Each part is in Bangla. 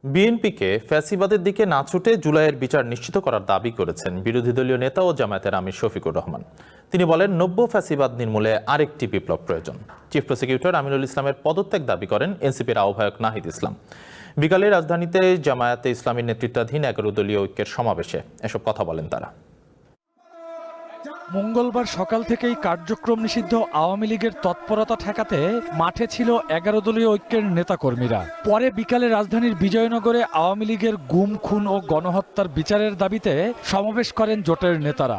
বিএনপিকে ফ্যাসিবাদের দিকে না ছুটে জুলাইয়ের বিচার নিশ্চিত করার দাবি করেছেন বিরোধী দলীয় নেতা ও জামায়াতের আমির শফিকুর রহমান। তিনি বলেন, নব্য ফ্যাসিবাদ নির্মূলে আরেকটি বিপ্লব প্রয়োজন। চিফ প্রসিকিউটর আমিনুল ইসলামের পদত্যাগ দাবি করেন এনসিপির আহ্বায়ক নাহিদ ইসলাম। বিকালে রাজধানীতে জামায়াতে ইসলামীর নেতৃত্বাধীন 11 দলীয় ঐক্যের সমাবেশে এসব কথা বলেন তারা। মঙ্গলবার সকাল থেকেই কার্যক্রম নিষিদ্ধ আওয়ামী লীগের তৎপরতা ঠেকাতে মাঠে ছিল 11 দলীয় ঐক্যের নেতাকর্মীরা। পরে বিকালে রাজধানীর বিজয়নগরে আওয়ামী লীগের গুম, খুন ও গণহত্যার বিচারের দাবিতে সমাবেশ করেন জোটের নেতারা।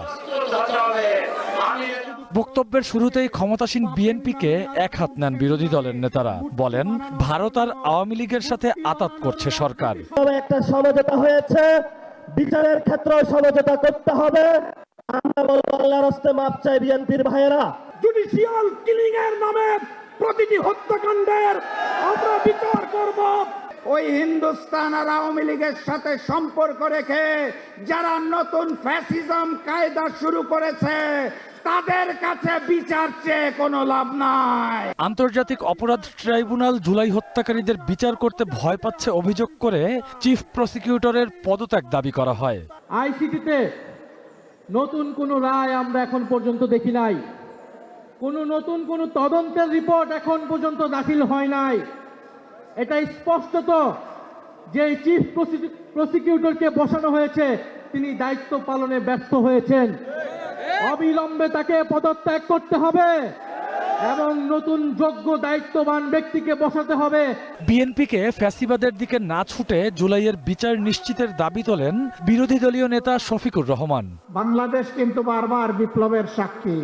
বক্তব্যের শুরুতেই ক্ষমতাসীন বিএনপিকে এক হাত নেন বিরোধী দলের নেতারা। বলেন, ভারত আর আওয়ামী লীগের সাথে আঁতাত করছে সরকার। একটা সমঝোতা হয়েছে, বিচারের ক্ষেত্রে সমঝোতা করতে হবে। আমরা বলবো, আল্লাহর রাস্তায় মাপ চাই বিএনপির ভাইয়েরা। জুডিশিয়াল কিলিং এর নামে প্রতিটি হত্যাকাণ্ডের আমরা বিচার করব। ওই হিন্দুস্তান আর আওয়ামী লীগের সাথে সম্পর্ক রেখে যারা নতুন ফ্যাসিজম কায়দা শুরু করেছে তাদের কাছে বিচার চেয়ে কোনো লাভ নাই। আন্তর্জাতিক অপরাধ ট্রাইব্যুনাল জুলাই হত্যাকারীদের বিচার করতে ভয় পাচ্ছে অভিযোগ করে চিফ প্রসিকিউটরের পদত্যাগ দাবি করা হয়। আইসিটিতে নতুন কোনো রায় আমরা এখন পর্যন্ত দেখি নাই, নতুন কোনো তদন্তের রিপোর্ট এখন পর্যন্ত দাখিল হয় নাই। এটা স্পষ্টত যে চিফ প্রসিকিউটরকে বসানো হয়েছে তিনি দায়িত্ব পালনে ব্যর্থ হয়েছেন। অবিলম্বে তাকে পদত্যাগ করতে হবে এবং নতুন যোগ্য দায়িত্ববান ব্যক্তিকে বসাতে হবে। বিএনপিকে ফ্যাসিবাদের দিকে না ছুটে জুলাইয়ের বিচার নিশ্চিতের দাবি তোলেন বিরোধী দলীয় নেতা শফিকুর রহমান। বাংলাদেশ কিন্তু বারবার বিপ্লবের সাক্ষী।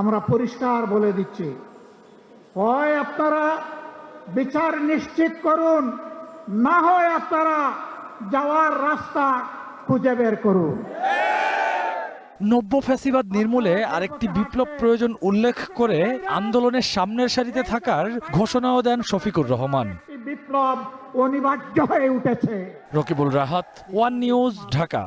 আমরা পরিষ্কার বলে দিচ্ছি, হয় আপনারা বিচার নিশ্চিত করুন, না হয় আপনারা যাওয়ার রাস্তা খুঁজে বের করুন। নব্য ফ্যাসিবাদ নির্মূলে আরেকটি বিপ্লব প্রয়োজন উল্লেখ করে আন্দোলনের সামনের সারিতে থাকার ঘোষণাও দেন শফিকুর রহমান। বিপ্লব অনিবার্য হয়ে উঠেছে। Rakibul Rahat, one news, Dhaka.